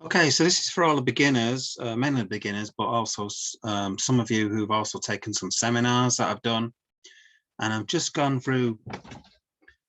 Okay, so this is for all the beginners, mainly the beginners, but also some of you who've also taken some seminars that I've done, and I've just gone through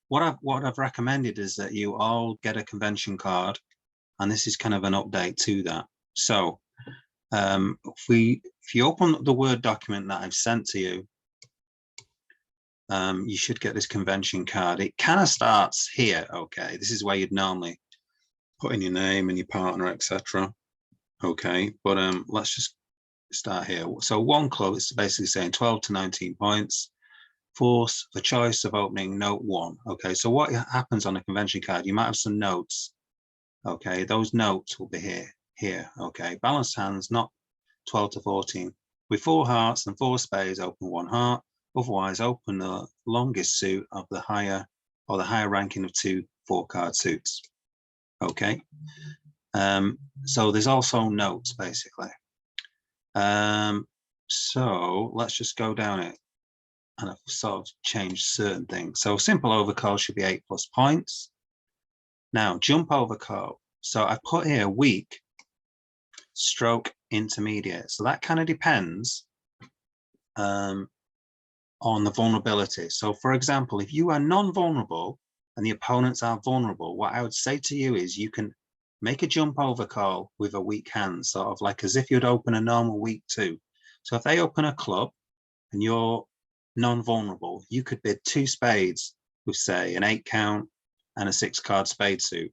what I've recommended is that you all get a convention card, and this is kind of an update to that. So if you open the Word document that I've sent to you, you should get this convention card. It kind of starts here. Okay, this is where you'd normally put in your name and your partner, etc. Okay, but let's just start here. So one club is basically saying 12 to 19 points. Force the choice of opening note 1. Okay, so what happens on a convention card? You might have some notes. Okay, those notes will be here. Okay, balanced hands, not 12 to 14. With 4 hearts and 4 spades, open 1 heart. Otherwise, open the longest suit of the higher ranking of 2 4-card suits. Okay. So there's also notes basically. So let's just go down it, and I've sort of changed certain things. So simple overcall should be 8+ points. Now jump overcall. So I put here weak, stroke, intermediate. So that kind of depends on the vulnerability. So for example, if you are non-vulnerable and the opponents are vulnerable, what I would say to you is you can make a jump overcall with a weak hand, sort of like as if you'd open a normal weak 2. So if they open a club and you're non-vulnerable, you could bid 2 spades with, say, an 8 count and a 6-card spade suit.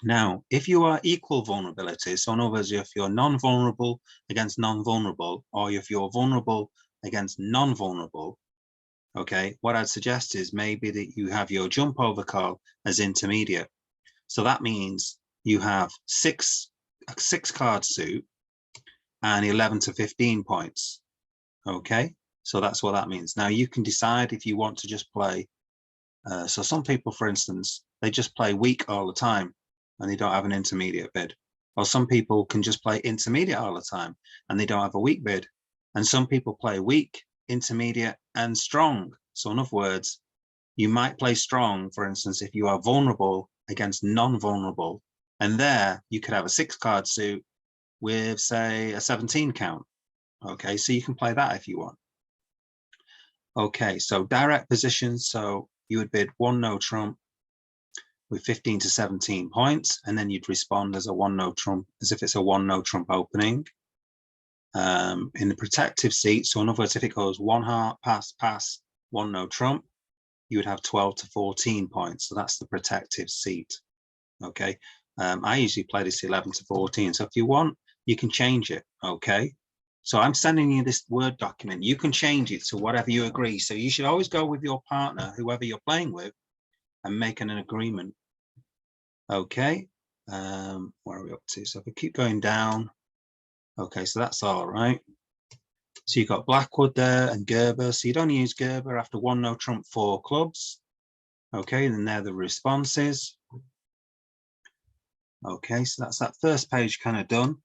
Now, if you are equal vulnerability, so in other words, if you're non-vulnerable against non-vulnerable, or if you're vulnerable against non-vulnerable, okay, what I'd suggest is maybe that you have your jump overcall as intermediate. So that means you have a 6-card suit and 11 to 15 points. Okay, so that's what that means. Now you can decide if you want to just play. So some people, for instance, they just play weak all the time and they don't have an intermediate bid. Or some people can just play intermediate all the time and they don't have a weak bid. And some people play weak, intermediate, and strong. So in other words, you might play strong, for instance, if you are vulnerable against non-vulnerable, and there you could have a 6-card suit with, say, a 17 count. Okay, so you can play that if you want. Okay, so direct position. So you would bid 1 no trump with 15 to 17 points, and then you'd respond as a 1 no trump, as if it's a 1 no trump opening. In the protective seat, so in other words, if it goes 1 heart, pass, 1 no trump, you would have 12 to 14 points. So that's the protective seat. Okay, I usually play this 11 to 14. So if you want, you can change it. Okay, so I'm sending you this Word document. You can change it to whatever you agree. So you should always go with your partner, whoever you're playing with, and make an agreement. Okay, where are we up to? So if we keep going down, okay, so that's all right. So you've got Blackwood there and Gerber. So you'd only use Gerber after 1 no trump 4 clubs. Okay, and then they're the responses. Okay, so that's that first page kind of done.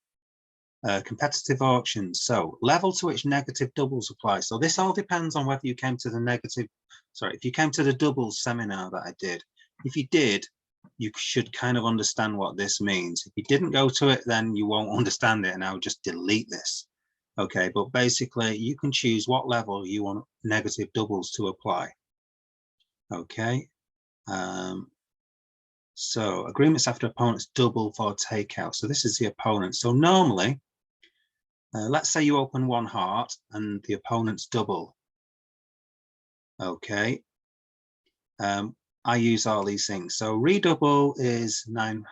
Competitive auctions. So level to which negative doubles apply. So this all depends on whether you came to the if you came to the doubles seminar that I did. If you did, you should kind of understand what this means. If you didn't go to it, then you won't understand it, and I would just delete this. Okay, but basically you can choose what level you want negative doubles to apply. Okay. So agreements after opponents double for takeout. So this is the opponent. So normally, let's say you open 1 heart and the opponent's double. Okay. I use all these things. So redouble is 9+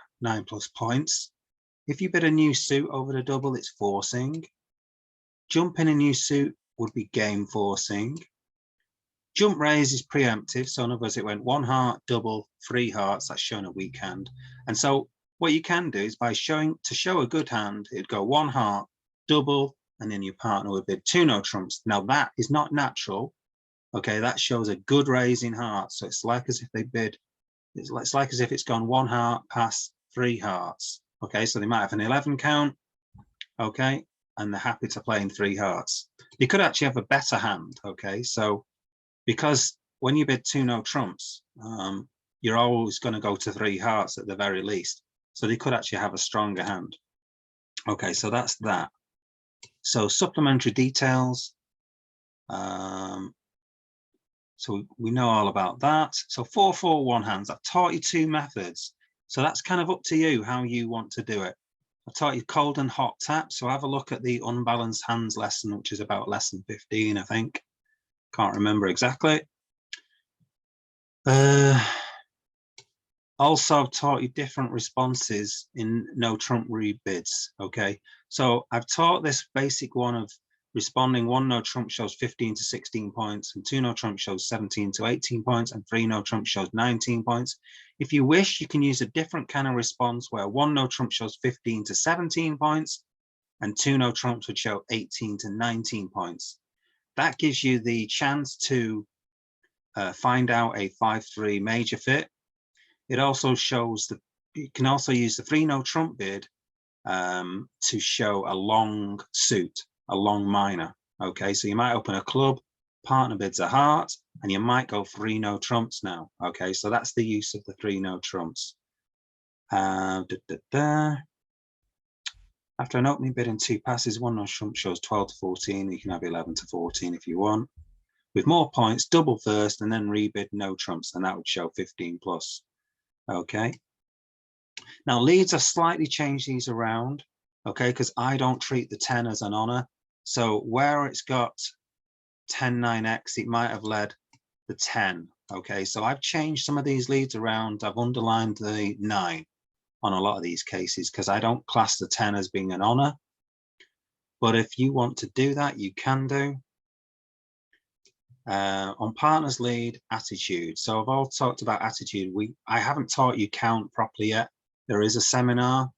points. If you bid a new suit over the double, it's forcing. Jump in a new suit would be game forcing. Jump raise is preemptive. So in other words, it went 1 heart, double, 3 hearts. That's showing a weak hand. And so what you can do is by to show a good hand, it'd go 1 heart, double, and then your partner would bid 2 no trumps. Now that is not natural. Okay, that shows a good raising heart. So it's like as if they bid, it's like as if it's gone 1 heart, pass, 3 hearts. Okay, so they might have an 11 count. Okay, and they're happy to play in 3 hearts. You could actually have a better hand. Okay, so because when you bid 2 no trumps, you're always going to go to 3 hearts at the very least. So they could actually have a stronger hand. Okay, so that's that. So supplementary details. So we know all about that. So 4-4-1 hands. I've taught you 2 methods. So that's kind of up to you how you want to do it. I've taught you cold and hot tap. So have a look at the unbalanced hands lesson, which is about lesson 15, I think. Can't remember exactly. Also, I've taught you different responses in no trump rebids. Okay, so I've taught this basic one of responding 1 no trump shows 15 to 16 points, and 2 no trump shows 17 to 18 points, and 3 no trump shows 19 points. If you wish, you can use a different kind of response where 1 no trump shows 15 to 17 points, and 2 no trumps would show 18 to 19 points. That gives you the chance to find out a 5-3 major fit. It also shows that you can also use the 3 no trump bid to show a long suit, a long minor. Okay, so you might open a club, partner bids a heart, and you might go 3 no trumps now. Okay, so that's the use of the 3 no trumps. After an opening bid and 2 passes, 1 no trump shows 12 to 14. You can have 11 to 14 if you want. With more points, double first and then rebid no trumps, and that would show 15 plus. Okay. Now leads, I've slightly changed these around, okay, because I don't treat the 10 as an honor. So where it's got 10-9x, it might have led the 10. Okay, so I've changed some of these leads around. I've underlined the 9 on a lot of these cases because I don't class the 10 as being an honor. But if you want to do that, you can do. On partners lead, attitude. So I've all talked about attitude. I haven't taught you count properly yet. There is a seminar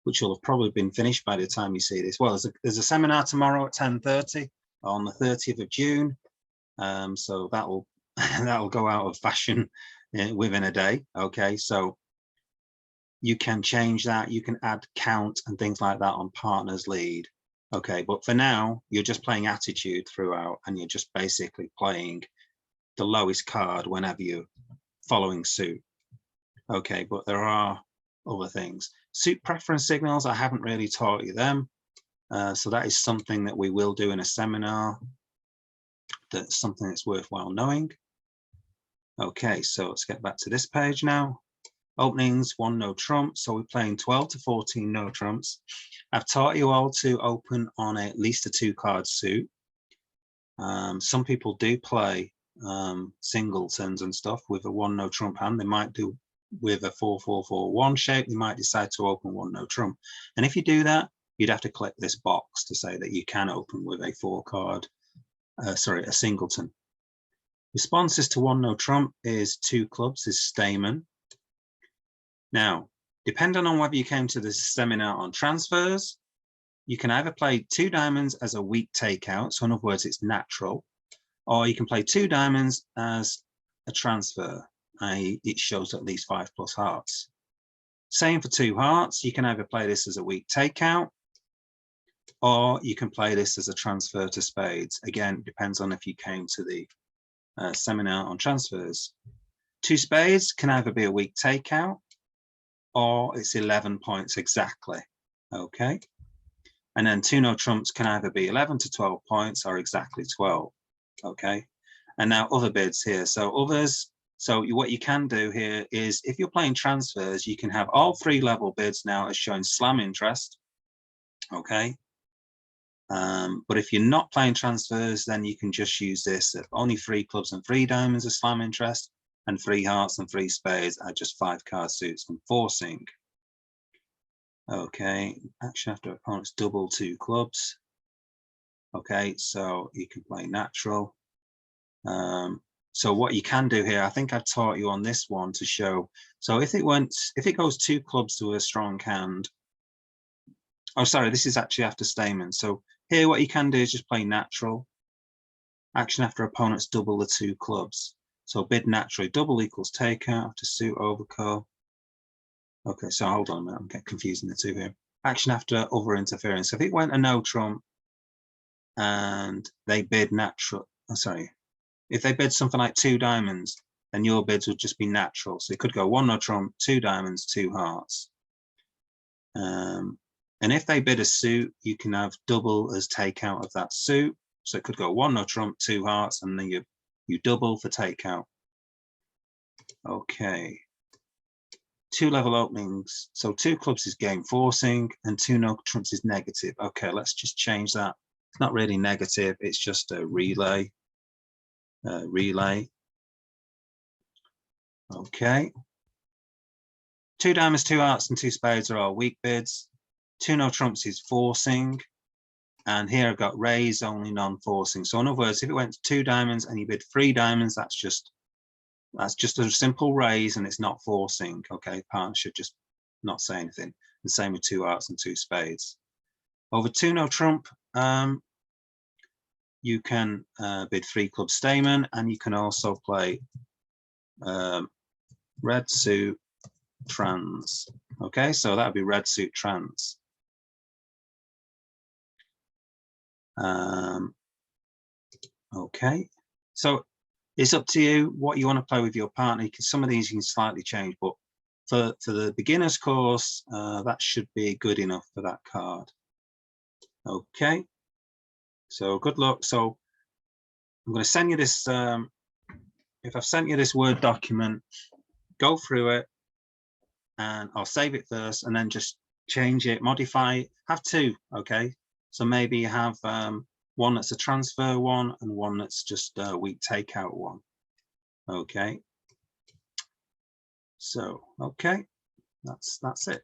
which will have probably been finished by the time you see this. Well, there's a seminar tomorrow at 10:30 on the 30th of June. So that'll go out of fashion within a day. Okay, so you can change that. You can add count and things like that on partners lead. Okay, but for now, you're just playing attitude throughout, and you're just basically playing the lowest card whenever you're following suit. Okay, but there are other things. Suit preference signals, I haven't really taught you them. So that is something that we will do in a seminar. That's something that's worthwhile knowing. Okay, so let's get back to this page now. Openings, 1 no trump. So we're playing 12 to 14 no trumps. I've taught you all to open on at least a 2-card suit. Some people do play singletons and stuff with a 1 no trump hand. They might do with a 4-4-4-1 shape. They might decide to open 1 no trump. And if you do that, you'd have to click this box to say that you can open with a 4-card, a singleton. Responses to 1 no trump is 2 clubs, is Stayman. Now, depending on whether you came to this seminar on transfers, you can either play 2 diamonds as a weak takeout, so in other words, it's natural, or you can play 2 diamonds as a transfer, i.e. it shows at least 5 plus hearts. Same for 2 hearts, you can either play this as a weak takeout, or you can play this as a transfer to spades. Again, it depends on if you came to the seminar on transfers. 2 spades can either be a weak takeout, or it's 11 points exactly. Okay, and then 2 no trumps can either be 11 to 12 points or exactly 12. Okay, and now other bids here. So others, so what you can do here is if you're playing transfers, you can have all 3 level bids now as showing slam interest. Okay, but if you're not playing transfers, then you can just use this. If only 3 clubs and 3 diamonds are slam interest, and 3 hearts and 3 spades are just 5-card suits and forcing. Okay, action after opponent's double 2 clubs. Okay, so you can play natural. So what you can do here, I think I've taught you on this one to show. So if it goes 2 clubs to a strong hand. Oh, sorry, this is actually after Stayman. So here, what you can do is just play natural. Action after opponent's double the 2 clubs. So bid naturally, double equals takeout after suit overcall. Okay, so hold on a minute, I'm getting confusing the 2 here. Action after other interference. So if it went a no trump and they bid natural, if they bid something like 2 diamonds, then your bids would just be natural. So it could go 1 no trump, 2 diamonds, 2 hearts. And if they bid a suit, you can have double as takeout of that suit. So it could go 1 no trump, 2 hearts, and then you double for takeout. Okay. 2 level openings. So 2 clubs is game forcing and 2 no trumps is negative. Okay, let's just change that. It's not really negative, it's just a relay. Okay. 2 diamonds, 2 hearts, and 2 spades are all weak bids. 2 no trumps is forcing. And here I've got raise only non-forcing. So in other words, if it went to 2 diamonds and you bid 3 diamonds, that's just a simple raise and it's not forcing. Okay, partner should just not say anything. The same with 2 hearts and 2 spades. Over 2 no trump, you can bid 3 club Stayman, and you can also play red suit trans. Okay, so that would be red suit trans. Okay, so it's up to you what you want to play with your partner, because some of these you can slightly change, but for the beginner's course, that should be good enough for that card. Okay, so good luck. So I'm going to send you this, if I've sent you this Word document, go through it, and I'll save it first and then just change it, modify it. Have 2, okay? So maybe you have one that's a transfer one and one that's just a weak takeout one. Okay. So, okay, that's it.